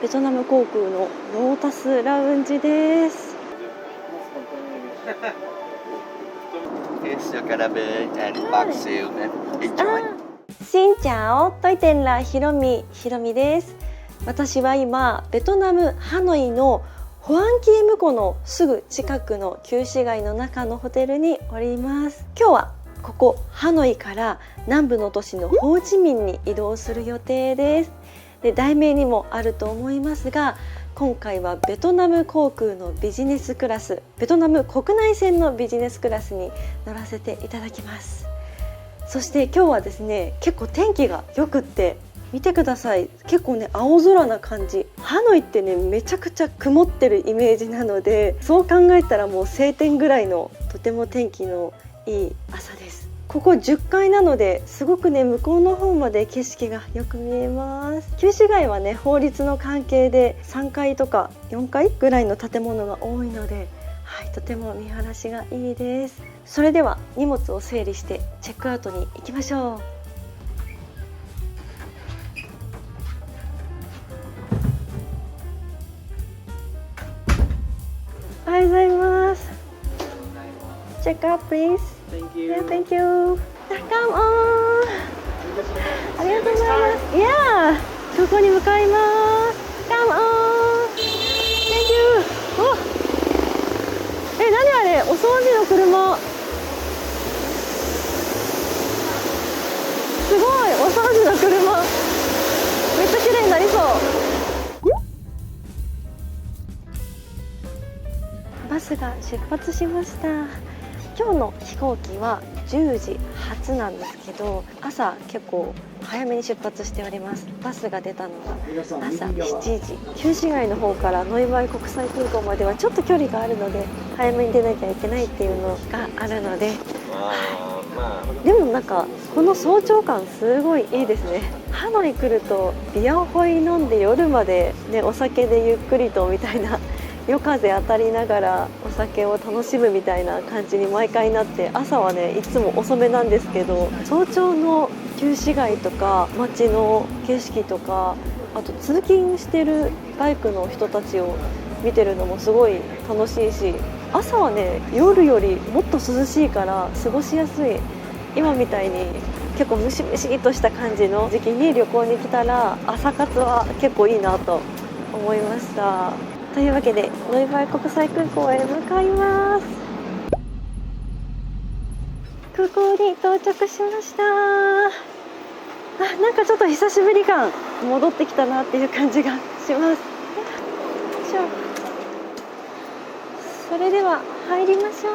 ベトナム航空のロータスラウンジです。しんちゃお、トイテンラひろみです。私は今ベトナムハノイのホアンキーム湖のすぐ近くの旧市街の中のホテルにおります。今日はここハノイから南部の都市のホーチミンに移動する予定です。で、題名にもあると思いますが、今回はベトナム航空のビジネスクラス、ベトナム国内線のビジネスクラスに乗らせていただきます。そして今日はですね、結構天気がよくって見てください。結構ね、青空な感じ。ハノイってね、めちゃくちゃ曇ってるイメージなので、そう考えたらもう晴天ぐらいのとても天気のいい朝です。ここ10階なのですごくね、向こうの方まで景色がよく見えます。旧市街はね、法律の関係で3階とか4階ぐらいの建物が多いので、はい、とても見晴らしがいいです。それでは荷物を整理してチェックアウトに行きましょう。おはようございます。チェックアウト please。 Thank you. Yeah, thank you. Come on。 ありがとうございます。いやー、空港に向かいます。Come on。 Thank you。 お、何あれ、お掃除の車。すごい、お掃除の車めっちゃ綺麗になりそう。バスが出発しました。今日の飛行機は10時発なんですけど、朝結構早めに出発しております。バスが出たのが朝7時。旧市街の方からノイバイ国際空港まではちょっと距離があるので、早めに出なきゃいけないっていうのがあるので、でもなんかこの早朝感すごいいいですね。ハノイ来るとビアホイ飲んで夜までね、お酒でゆっくりとみたいな、夜風当たりながらお酒を楽しむみたいな感じに毎回なって、朝はねいつも遅めなんですけど、早朝の旧市街とか街の景色とか、あと通勤してるバイクの人たちを見てるのもすごい楽しいし、朝はね夜よりもっと涼しいから過ごしやすい。今みたいに結構ムシムシとした感じの時期に旅行に来たら朝活は結構いいなと思いました。というわけでノイバイ国際空港へ向かいます。空港に到着しました。なんかちょっと久しぶり感戻ってきたなっていう感じがします。それでは入りましょう。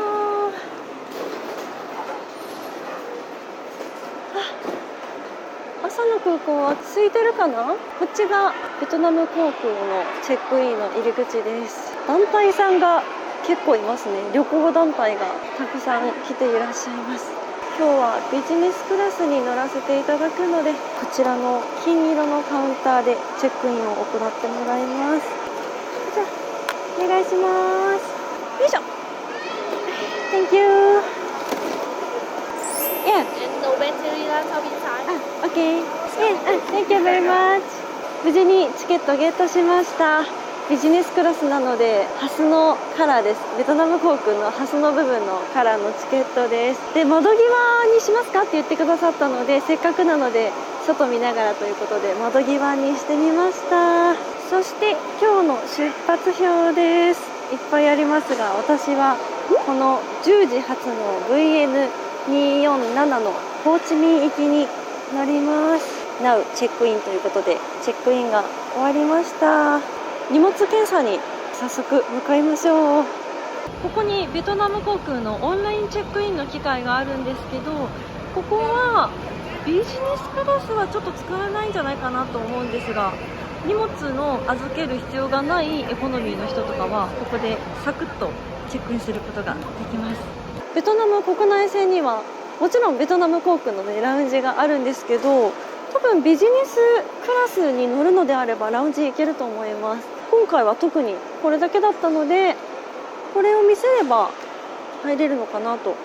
朝の空港は空いてるかな。こっちがベトナム航空のチェックインの入り口です。団体さんが結構いますね。旅行団体がたくさん来ていらっしゃいます。今日はビジネスクラスに乗らせていただくので、こちらの金色のカウンターでチェックインを行ってもらいます。じゃあお願いします。よいしょ。 Thank you。 Yeah。 Okay。 Thank you very much。 無事にチケットゲットしました。ビジネスクラスなのでハスのカラーです。ベトナム航空のハスの部分のカラーのチケットです。で、窓際にしますかって言ってくださったので、せっかくなので外見ながらということで窓際にしてみました。そして今日の出発表です。いっぱいありますが、私はこの10時発の VN247 のホーチミン行きに乗ります。Now チェックインということで、チェックインが終わりました。荷物検査に早速向かいましょう。ここにベトナム航空のオンラインチェックインの機械があるんですけど、ここはビジネスクラスはちょっと使えないんじゃないかなと思うんですが、荷物の預ける必要がないエコノミーの人とかはここでサクッとチェックインすることができます。ベトナム国内線にはもちろんベトナム航空のねラウンジがあるんですけど、多分ビジネスクラスに乗るのであればラウンジ行けると思います。今回は特にこれだけだったので、これを見せれば入れるのかなと、行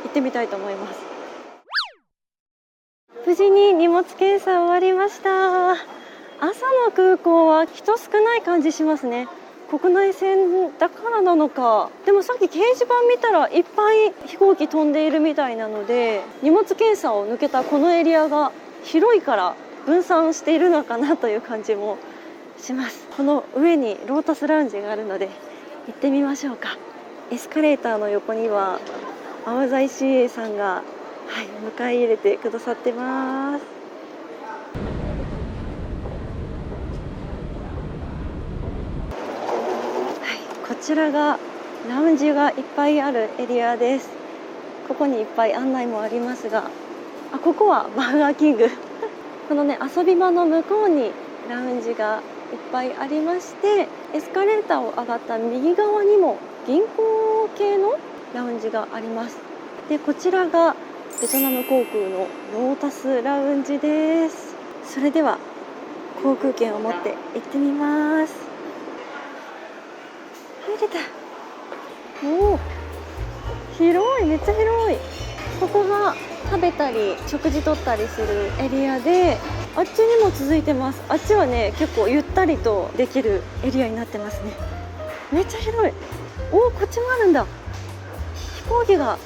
ってみたいと思います。無事に荷物検査終わりました。朝の空港は人少ない感じしますね。国内線だからなのか。でもさっき掲示板見たらいっぱい飛行機飛んでいるみたいなので、荷物検査を抜けたこのエリアが広いから分散しているのかなという感じもします。この上にロータスラウンジがあるので行ってみましょうか。エスカレーターの横には青材 CA さんが、迎え入れてくださってます。こちらがラウンジがいっぱいあるエリアです。ここにいっぱい案内もありますが、ここはバーガーキングこのね、遊び場の向こうにラウンジがいっぱいありまして、エスカレーターを上がった右側にも銀行系のラウンジがあります。で、こちらがベトナム航空のロータスラウンジです。それでは航空券を持って行ってみます。入れた。おお、広い、めっちゃ広い。ここが食べたり食事とったりするエリアで、あっちにも続いてます。あっちはね、結構ゆったりとできるエリアになってますね。めっちゃ広い。おお、こっちもあるんだ。飛行機が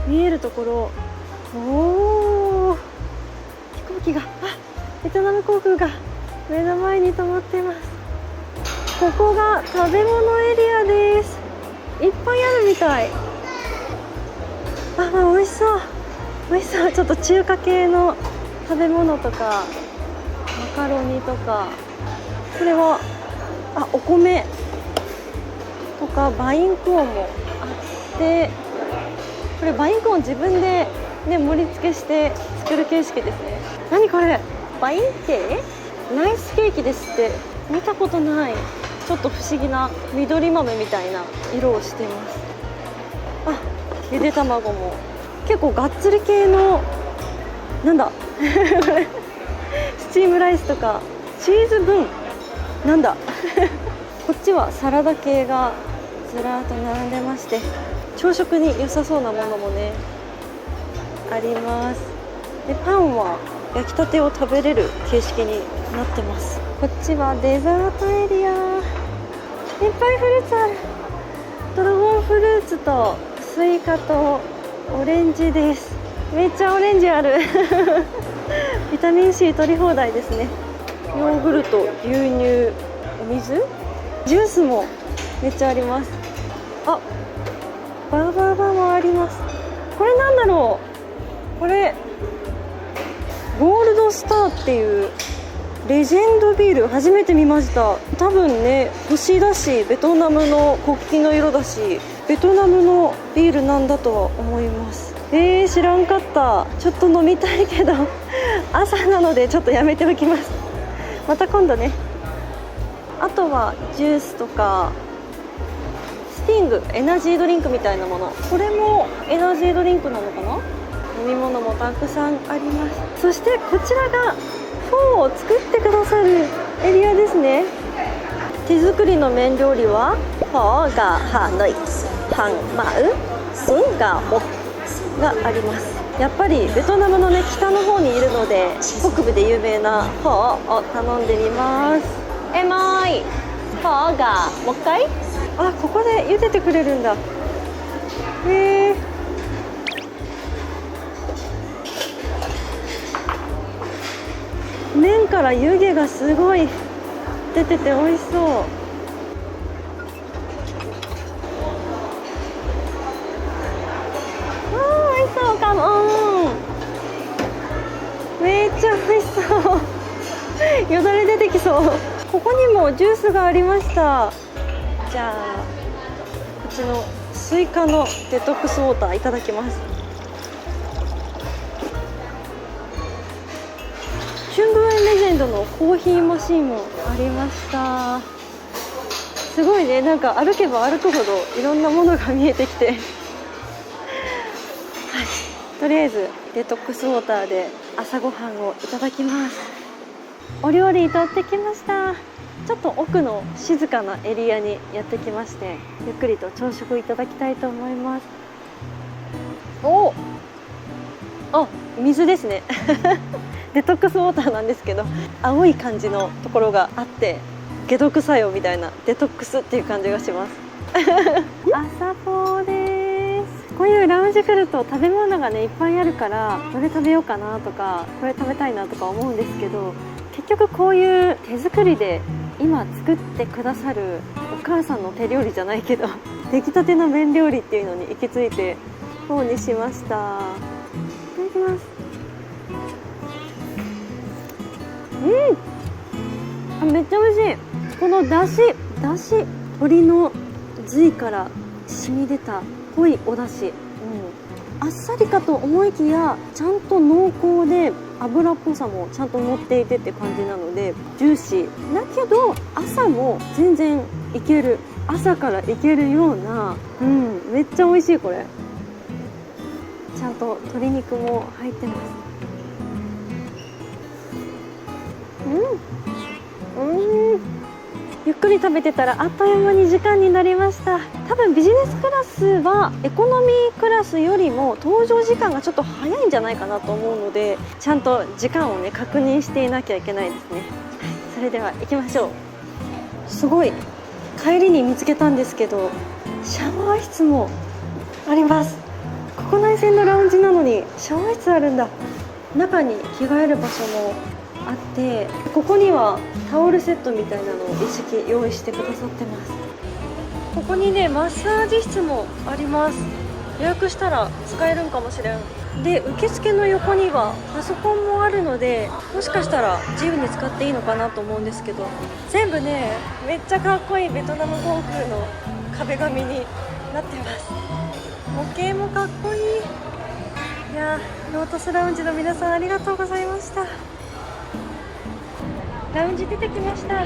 見えるところ。おお、飛行機が、ベトナム航空が目の前に止まってます。ここが食べ物エリアです。いっぱいあるみたい。美味しそう、美味しそう。ちょっと中華系の食べ物とかマカロニとか、これはお米とかバインコーンもあって、これバインコーン自分でね、盛り付けして作る形式ですね。何これ、バインテーライスケーキですって。見たことない。ちょっと不思議な緑豆みたいな色をしています。ゆで卵も結構がっつり系の、なんだスチームライスとかチーズブンなんだこっちはサラダ系がずらーっと並んでまして、朝食に良さそうなものもねあります。で、パンは焼きたてを食べれる形式になってます。こっちはデザートエリア、いっぱいフルーツある。ドラゴンフルーツとスイカとオレンジです。めっちゃオレンジあるビタミン C 取り放題ですね。ヨーグルト、牛乳、お水、ジュースもめっちゃあります。バーバーもあります。これなんだろう。これゴールドスターっていうレジェンドビール、初めて見ました。多分ね、星だし、ベトナムの国旗の色だし、ベトナムのビールなんだとは思います。知らんかった。ちょっと飲みたいけど朝なのでちょっとやめておきます。また今度ね。あとはジュースとかスティング、エナジードリンクみたいなもの、これもエナジードリンクなのかな。飲み物もたくさんあります。そしてこちらがフォーを作ってくださるエリアですね。手作りの麺料理はフォーガーハノイ、ハンマウ、スンガーモがあります。やっぱりベトナムのね、北の方にいるので、北部で有名なフォーを頼んでみます。もーい、フォーガーもう一回。ここで茹でてくれるんだ。麺から湯気がすごい出てて美味しそう。美味しそう。カモン、めっちゃ美味しそうよだれ出てきそう。ここにもジュースがありました。じゃあこっちのスイカのデトックスウォーターいただきます。春分園レジェンドのコーヒーマシンもありました。すごいね、なんか歩けば歩くほどいろんなものが見えてきてとりあえずデトックスウォーターで朝ごはんをいただきます。お料理取ってきました。ちょっと奥の静かなエリアにやってきまして、ゆっくりと朝食いただきたいと思います。水ですねデトックスウォーターなんですけど、青い感じのところがあって解毒作用みたいな、デトックスっていう感じがします朝ポーです。こういうラウンジ来ると食べ物がねいっぱいあるから、どれ食べようかなとかこれ食べたいなとか思うんですけど、結局こういう手作りで今作ってくださるお母さんの手料理じゃないけど出来たての麺料理っていうのに行き着いてこうにしました。いただきます。めっちゃ美味しい。このだし鶏の髄から染み出た濃いお出汁、あっさりかと思いきやちゃんと濃厚で油っぽさもちゃんと乗っていてって感じなのでジューシーだけど、朝も全然いける、朝からいけるような、めっちゃ美味しい。これちゃんと鶏肉も入ってます。ゆっくり食べてたらあっという間に時間になりました。多分ビジネスクラスはエコノミークラスよりも搭乗時間がちょっと早いんじゃないかなと思うので、ちゃんと時間をね確認していなきゃいけないですね。それでは行きましょう。すごい帰りに見つけたんですけど、シャワー室もあります。国内線のラウンジなのにシャワー室あるんだ。中に着替える場所もあって、ここにはタオルセットみたいなのを一式用意してくださってます。ここにねマッサージ室もあります。予約したら使えるんかもしれん。で受付の横にはパソコンもあるので、もしかしたら自由に使っていいのかなと思うんですけど、全部ねめっちゃかっこいいベトナム航空の壁紙になってます。模型もかっこいい。いやロータスラウンジの皆さんありがとうございました。ラウンジ出てきました。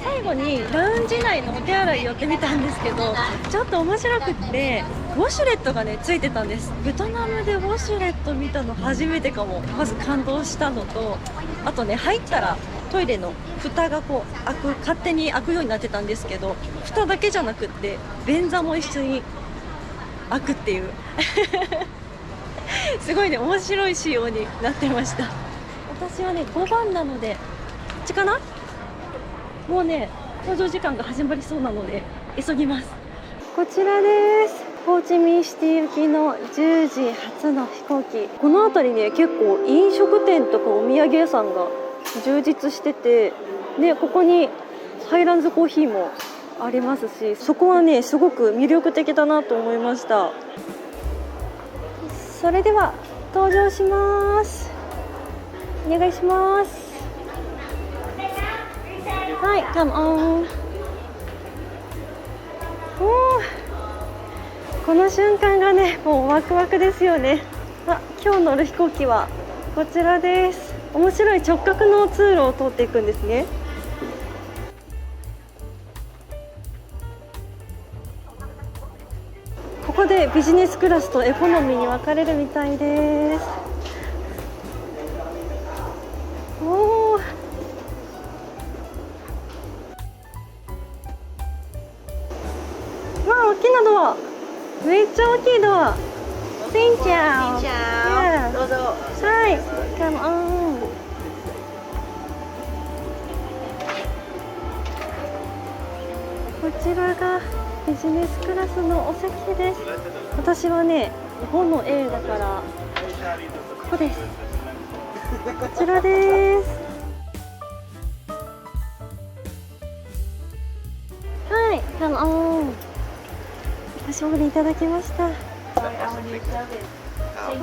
最後にラウンジ内のお手洗い寄ってみたんですけど、ちょっと面白くってウォシュレットがねついてたんです。ベトナムでウォシュレット見たの初めてかも。まず感動したのと、あとね入ったらトイレの蓋がこう勝手に開くようになってたんですけど、蓋だけじゃなくって便座も一緒に開くっていうすごいね面白い仕様になってました。私はね5番なのでこっちかな。もうね搭乗時間が始まりそうなので急ぎます。こちらです。ホーチミンシティ行きの10時発の飛行機。この辺りね結構飲食店とかお土産屋さんが充実してて、でここにハイランズコーヒーもありますし、そこはねすごく魅力的だなと思いました。それでは登場します。お願いします。はい、come on。この瞬間がねもうワクワクですよね。今日乗る飛行機はこちらです。面白い直角の通路を通っていくんですね。ここでビジネスクラスとエコノミーに分かれるみたいです。大きなドア、めっちゃ大きいドア。シンチャオ。どうぞ。はい、come on。こちらがビジネスクラスのお席です。私はね5の A だからここです。こちらです。はい、come on。お勝利いただきました。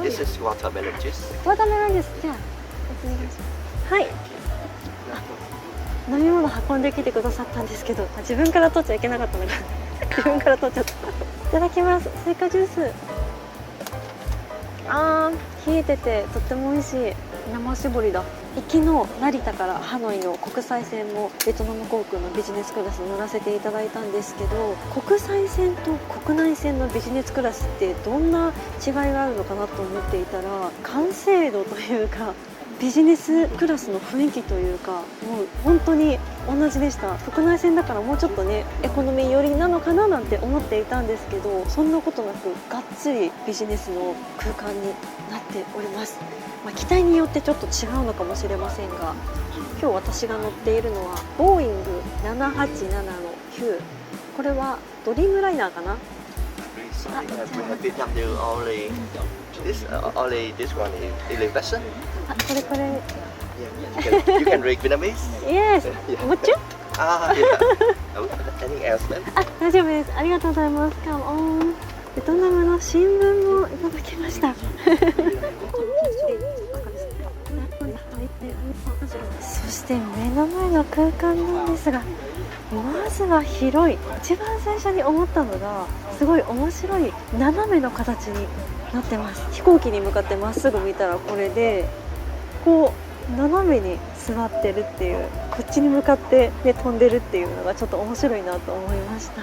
This is watermelon juice. ワタメロンです。じゃあお願いします。はい。飲み物運んできてくださったんですけど、自分から取っちゃいけなかったのか自分から取っちゃった。いただきます。スイカジュース。冷えててとっても美味しい。生搾りだ。行きの成田からハノイの国際線もベトナム航空のビジネスクラスに乗らせていただいたんですけど、国際線と国内線のビジネスクラスってどんな違いがあるのかなと思っていたら、完成度というかビビジネスクラスの雰囲気というか、もう本当に同じでした。国内線だからもうちょっとねエコノミー寄りなのかななんて思っていたんですけど、そんなことなくがっつりビジネスの空間になっております。機体によってちょっと違うのかもしれませんが、今日私が乗っているのはボーイング787-9。これはドリームライナーかな。Vietnam do only this one is elevation. これこれ Yeah, you can read Vietnamese. Yes もうちょ Ah, yeah. Anything else, man? 大丈夫です。ありがとうございます。Come on。ベトナムの新聞もいただきました。そして目の前の空間なんですが、まずは広い。一番最初に思ったのが、すごい面白い斜めの形になってます。飛行機に向かってまっすぐ見たらこれで、こう斜めに座ってるっていう、こっちに向かって、ね、飛んでるっていうのがちょっと面白いなと思いました。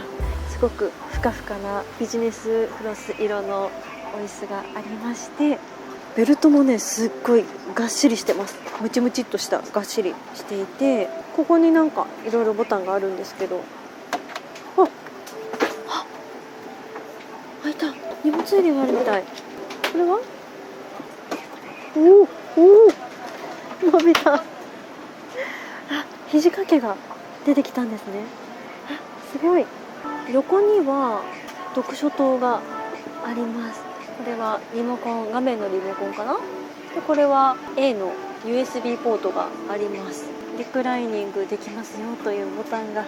すごくふかふかなビジネスクラス色のお椅子がありまして、ベルトもねすっごいがっしりしてます。ムチムチっとしたがっしりしていて、ここになんかいろいろボタンがあるんですけど、開いた。荷物入れがあるみたい。これはおお伸びた。肘掛けが出てきたんですね。すごい。横には読書灯があります。これはリモコン、画面のリモコンかな。でこれは A の USB ポートがあります。リクライニングできますよというボタンが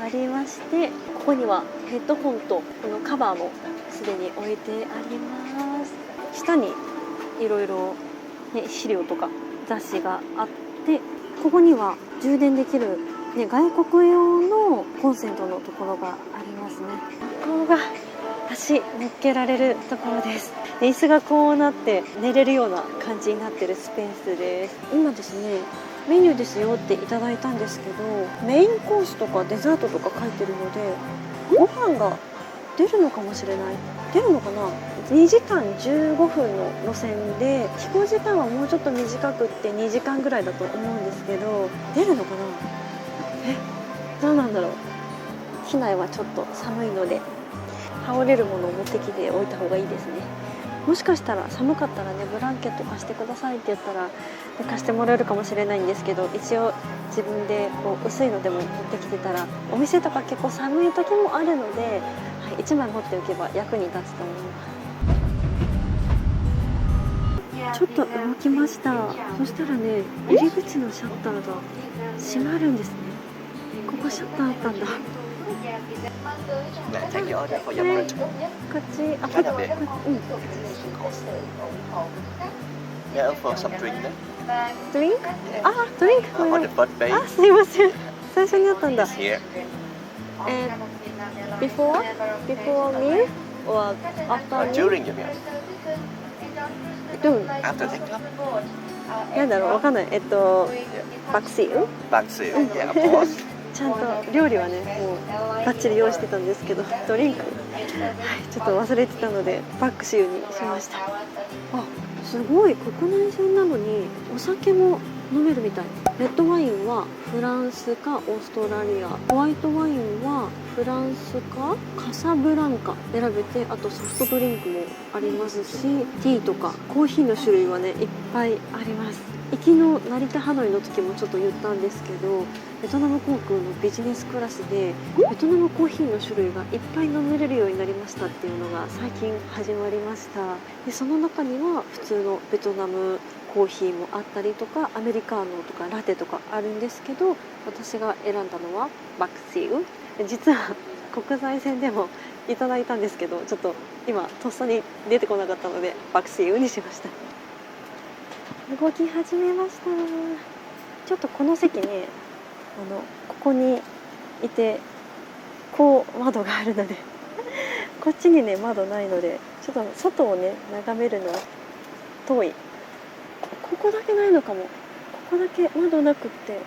ありまして、ここにはヘッドホンとこのカバーもすでに置いてあります。下にいろいろ資料とか雑誌があって、ここには充電できる、外国用のコンセントのところがありますね。ここが足乗っけられるところです。椅子がこうなって寝れるような感じになってるスペースです。今ですね、メニューですよっていただいたんですけど、メインコースとかデザートとか書いてるので、ご飯が出るのかもしれない。出るのかな。2時間15分の路線で、飛行時間はもうちょっと短くって2時間ぐらいだと思うんですけど、出るのかな。どうなんだろう。機内はちょっと寒いので羽織れるものを持ってきておいた方がいいですね。もしかしたら寒かったらね、ブランケット貸してくださいって言ったら、貸してもらえるかもしれないんですけど、一応自分でこう薄いのでも持ってきてたら、お店とか結構寒い時もあるので、1枚持っておけば役に立つと思います。ちょっと動きました。そしたらね、入り口のシャッターが閉まるんですね。ここシャッターあったんだ。Take your order for your lunch. こっち、こっち、Yeah, for some drink. ドリンク？ドリンク。On the first page すいません。最初にあったんだ。 is here. Before meal or after meal? During your meal. After take-off. なんだろう、わかんない。バックシール？ Back seal. Yeah, of course. ちゃんと料理はね、もうバッチリ用意してたんですけど、ドリンク、ちょっと忘れてたのでバックシールにしました。すごい。国内線なのにお酒も飲めるみたい。レッドワインはフランスかオーストラリア、ホワイトワインはフランスかカサブランカ選べて、あとソフトドリンクもありますし、ティーとかコーヒーの種類はねいっぱいあります。行きの成田ハノイの時もちょっと言ったんですけど、ベトナム航空のビジネスクラスでベトナムコーヒーの種類がいっぱい飲めれるようになりましたっていうのが最近始まりました。でその中には普通のベトナムコーヒーもあったりとか、アメリカーノとかラテとかあるんですけど、私が選んだのはバックシール。実は国際線でもいただいたんですけど、ちょっと今とっさに出てこなかったのでバックシールにしました。動き始めました。ちょっとこの席ね、ここにいてこう窓があるのでこっちにね窓ないので、ちょっと外をね眺めるのは遠い。ここだけないのかも。ここだけ窓なくって、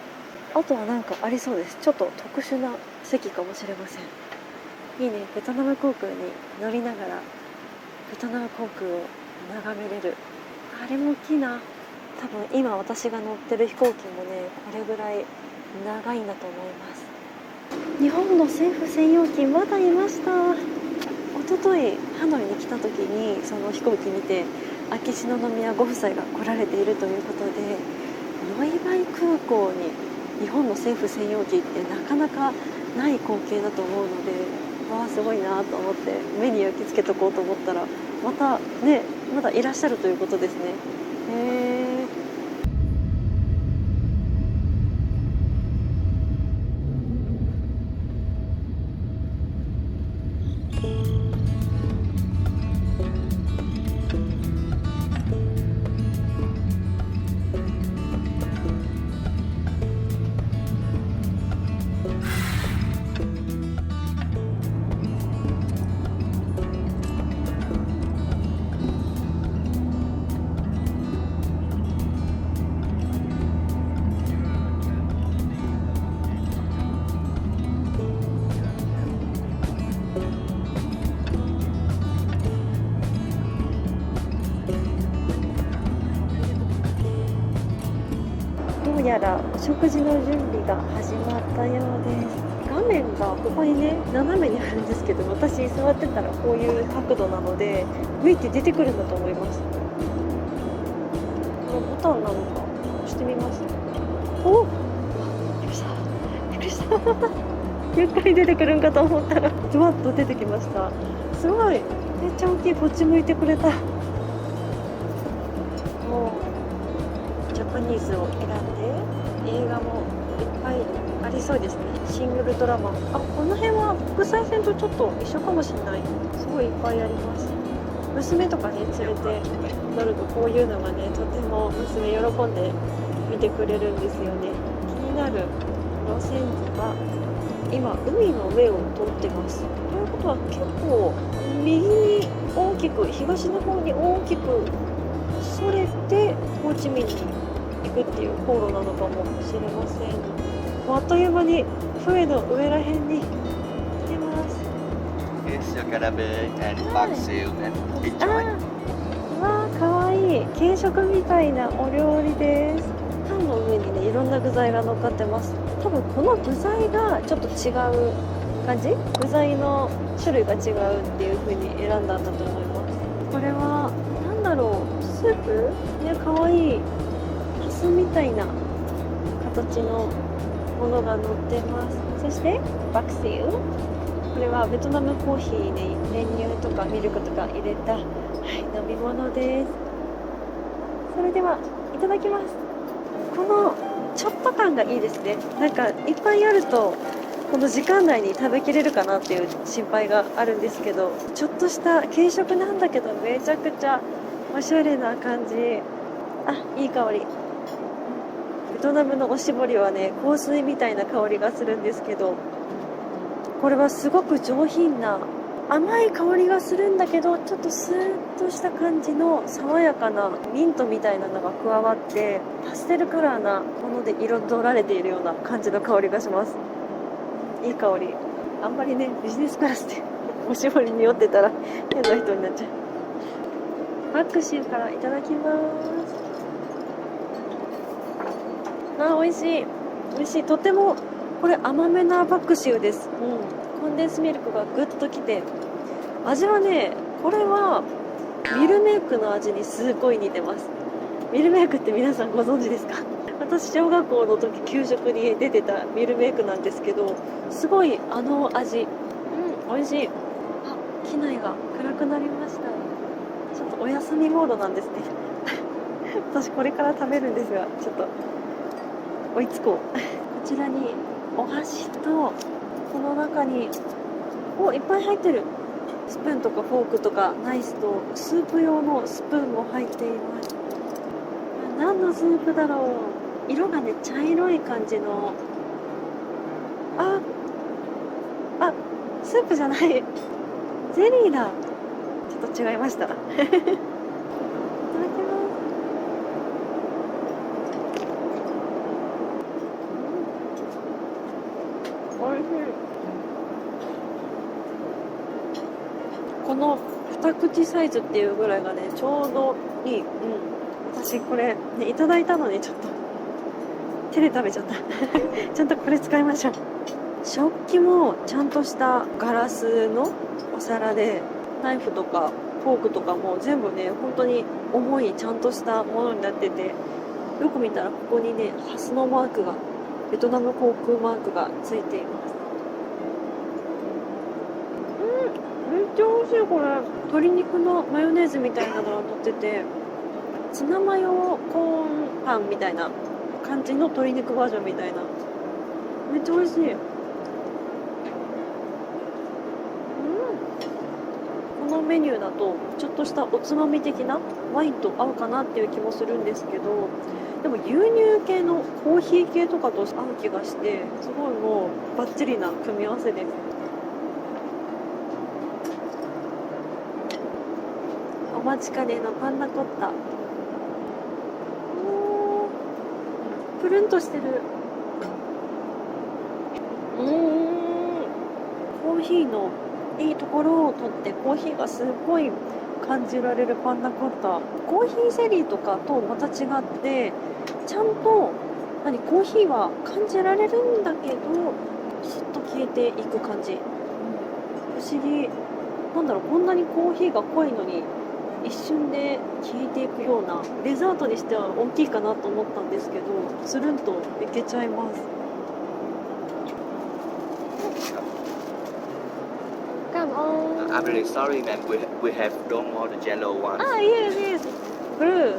あとはなんかありそうです。ちょっと特殊な席かもしれません。いいね。ベトナム航空に乗りながらベトナム航空を眺めれる。あれも大きいな。多分今私が乗ってる飛行機もねこれぐらい長いんだと思います。日本の政府専用機まだいました。一昨日ハノイに来た時にその飛行機見て秋篠宮ご夫妻が来られているということで、ノイバイ空港に日本の政府専用機ってなかなかない光景だと思うので、わあすごいなと思って目に焼き付けとこうと思ったら、またねまだいらっしゃるということですね。へー。どうやらお食事の準備が始まったようです。画面がここにね斜めにあるんですけど、私座ってたらこういう角度なのでウィって出てくるんだと思います。このボタンなのか押してみます。おっ、びっくりしたびっくりしたゆっくり出てくるんかと思ったらドワッと出てきました。すごいめっちゃ大きい。こっち向いてくれた。もうジャパニーズを選んで映画もいっぱいありそうですね。シングルドラマ、あ、この辺は国際線とちょっと一緒かもしれない。すごいいっぱいあります。娘とかね連れて乗るとこういうのがねとても娘喜んで見てくれるんですよね。気になる路線図は今海の上を通ってます。ということは結構右に大きく東の方に大きくそれてホーチミンに行くっていう航路なのかもしれません。あっという間に船の上らへんに来てます。 Here's your carabe and bag seal and あ enjoy. ー、うわーかわいい。軽食みたいなお料理です。パンの上にねいろんな具材が乗っかってます。多分この具材がちょっと違う感じ、具材の種類が違うっていう風に選んだんだと思います。これはなんだろう、スープね、かわいいハスみたいな形のものが乗ってます。そしてバクシール、これはベトナムコーヒーに練乳とかミルクとか入れた、はい、飲み物です。それではいただきます。このちょっと感がいいですね。なんかいっぱいあるとこの時間内に食べきれるかなっていう心配があるんですけど、ちょっとした軽食なんだけどめちゃくちゃおしゃれな感じ。あ、いい香り。ベトナムのおしぼりはね香水みたいな香りがするんですけど、これはすごく上品な甘い香りがするんだけど、ちょっとスーッとした感じの爽やかなミントみたいなのが加わって、パステルカラーなもので彩られているような感じの香りがします。いい香り。あんまりねビジネスクラスでおしぼりに酔ってたら変な人になっちゃう。バックシーからいただきます。あ、美味しい美味しい。とてもこれ甘めなバックシューです。コンデンスミルクがぐっときて、味はね、これはミルメイクの味にすごい似てます。ミルメイクって皆さんご存知ですか？私小学校の時給食に出てたミルメイクなんですけど、すごいあの味。美味しい。あ、機内が暗くなりました。ちょっとお休みモードなんですね私これから食べるんですが、ちょっと追いつこうこちらにお箸と、この中にいっぱい入ってる。スプーンとかフォークとかナイフとスープ用のスプーンも入っています。何のスープだろう。色がね茶色い感じの、あ、スープじゃない、ゼリーだ。ちょっと違いましたいただきます。おいしい。この2口サイズっていうぐらいがねちょうどいい。私これ、ね、いただいたのにちょっと手で食べちゃったちゃんとこれ使いましょう。食器もちゃんとしたガラスのお皿で、ナイフとかフォークとかも全部ね本当に重いちゃんとしたものになってて、よく見たらここにねハスのマークが、ベトナム航空マークがついています。めっちゃ美味しい。これ鶏肉のマヨネーズみたいなのが乗ってて、ツナマヨコーンパンみたいな感じの鶏肉バージョンみたいな、めっちゃ美味しい。このメニューだとちょっとしたおつまみ的なワインと合うかなっていう気もするんですけど、でも牛乳系のコーヒー系とかと合う気がして、すごいもうバッチリな組み合わせです。お待ちかねのパンナコッタ。プルンとしてる。コーヒーのいいところをとって、コーヒーがすごい感じられるパンナコッタ。コーヒーゼリーとかとまた違って、ちゃんとコーヒーは感じられるんだけどスッと消えていく感じ、不思議。なんだろう、こんなにコーヒーが濃いのに一瞬で消えていくような、デザートにしては大きいかなと思ったんですけど、つるんといけちゃいます。Come on. I'm really sorry, ma'am. We have no more the yellow one. Yes, yes. Blue.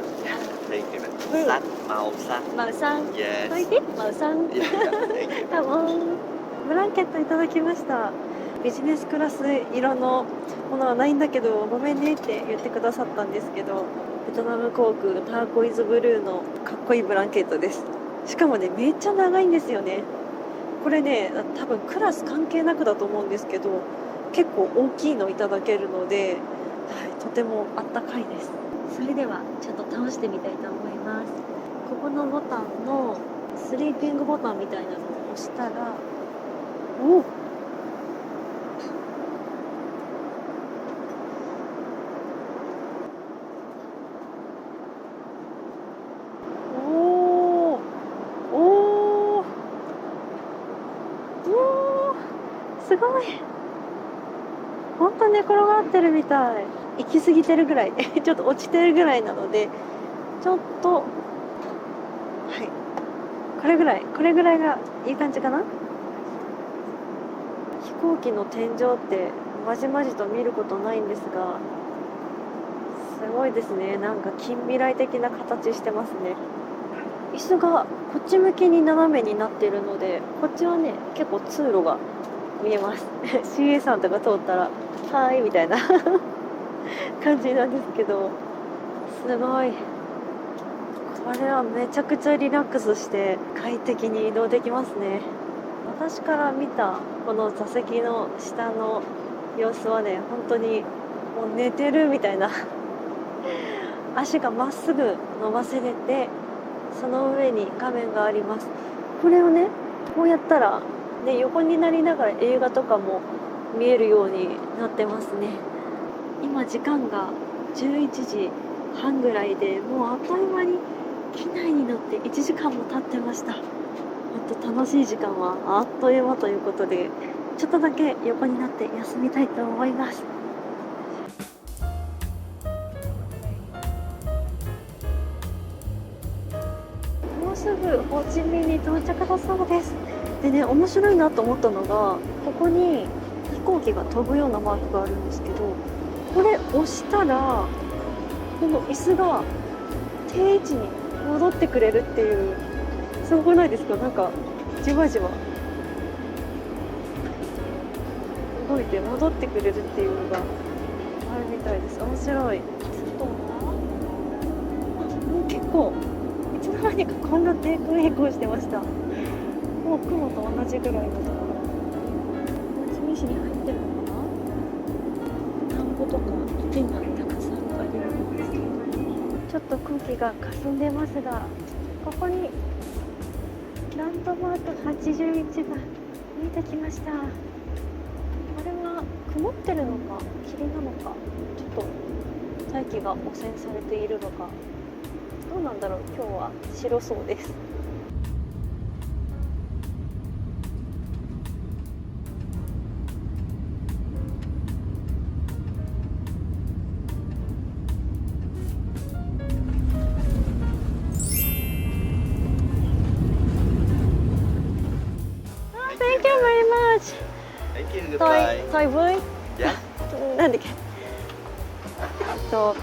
Thank you, ma'am. Blue. Sắc, màu sắc. マウさん。Yes. おいで、マウさん。Yeah, thank you. Come on. ブランケットいただきました。ビジネスクラス色のものはないんだけどごめんねって言ってくださったんですけど、ベトナム航空ターコイズブルーのかっこいいブランケットです。しかもねめっちゃ長いんですよね。これね多分クラス関係なくだと思うんですけど、結構大きいのいただけるので、はい、とてもあったかいです。それではちょっと倒してみたいと思います。ここのボタンのスリーピングボタンみたいなのを押したら、おっ、すごい。本当寝転がってるみたい。行き過ぎてるぐらいちょっと落ちてるぐらいなので、ちょっとはい、これぐらいがいい感じかな。飛行機の天井ってまじまじと見ることないんですが、すごいですね。なんか近未来的な形してますね。椅子がこっち向きに斜めになっているので、こっちはね結構通路が見えますCA さんとか通ったら「はーい」みたいな感じなんですけど、すごい。これはめちゃくちゃリラックスして快適に移動できますね。私から見たこの座席の下の様子はね、本当にもう寝てるみたいな足がまっすぐ伸ばせれて、その上に画面があります。これをねこうやったらね、横になりながら映画とかも見えるようになってますね。今時間が11時半ぐらいで、もうあっという間に機内に乗って1時間も経ってました。本当楽しい時間はあっという間ということで、ちょっとだけ横になって休みたいと思います。もうすぐホーチミンに到着だそうです。でね、面白いなと思ったのが、ここに飛行機が飛ぶようなマークがあるんですけど、これ押したらこの椅子が定位置に戻ってくれるっていう、すごくないですか？なんかじわじわ動いて戻ってくれるっていうのがあるみたいです。面白い。外はもう結構いつの間にかこんな低空飛行してました。もう雲と同じぐらいのところ。ホーチミン市に入ってるのかな。田んぼとか池がたくさんあるようですけど、ちょっと空気が霞んでますが、ここにランドマーク81が見えてきました。これは曇ってるのか霧なのか、ちょっと大気が汚染されているのか、どうなんだろう、今日は白そうです。Thank you very much. Thank you. トイ Goodbye. トイブイ Yeah. なんだっけコ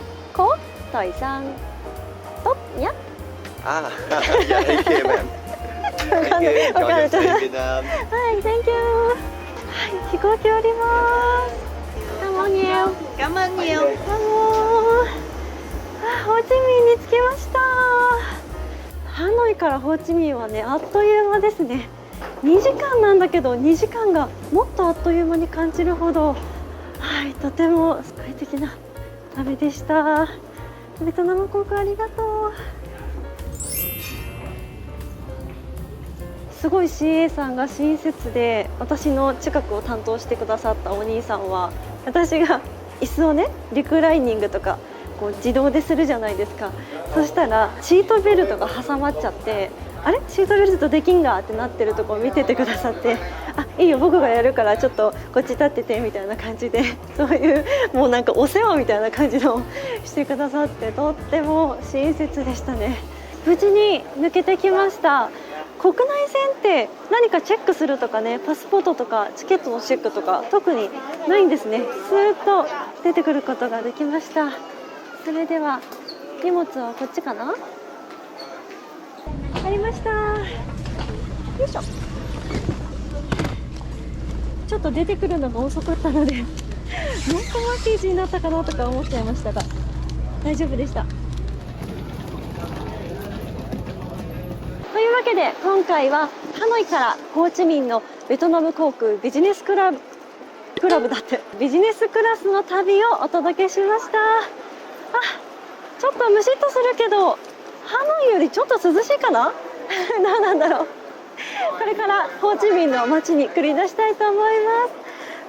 トイさんとや Ah, yeah, thank you, ma'am. Thank you. Chào Okay. nhân viên Việt Nam. はい、Thank you. はい、飛行機降ります。Cảm ơn nhiều. Cảm ơn nhiều. Hello. あ、ホーチミンに着きました。ハノイからホーチミンはね、あっという間ですね。2時間なんだけど、2時間がもっとあっという間に感じるほど、はい、とても快適な旅でした。ベトナム航空ありがとう。すごい CA さんが親切で、私の近くを担当してくださったお兄さんは、私が椅子をね、リクライニングとかこう自動でするじゃないですか。そしたらシートベルトが挟まっちゃって、あれシートベルトできんがってなってるとこを見ててくださって、あ、いいよ僕がやるからちょっとこっち立っててみたいな感じで、そういうもうなんかお世話みたいな感じのしてくださって、とっても親切でしたね。無事に抜けてきました。国内線って何かチェックするとかね、パスポートとかチケットのチェックとか特にないんですね。スーッと出てくることができました。それでは荷物はこっちかな。ありました。よいしょ。ちょっと出てくるのが遅かったのでもっとマッケージになったかなとか思っちゃいましたが、大丈夫でした。というわけで今回はハノイからホーチミンのベトナム航空ビジネスクラブだってビジネスクラスの旅をお届けしました。あ、ちょっとムシッとするけどハノイよりちょっと涼しいかなどうなんだろう。これからホーチミンの街に繰り出したいと思います。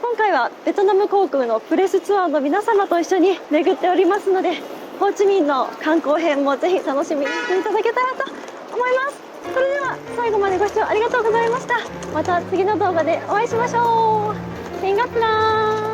今回はベトナム航空のプレスツアーの皆様と一緒に巡っておりますので、ホーチミンの観光編もぜひ楽しみにしていただけたらと思います。それでは最後までご視聴ありがとうございました。また次の動画でお会いしましょう。シンガプラー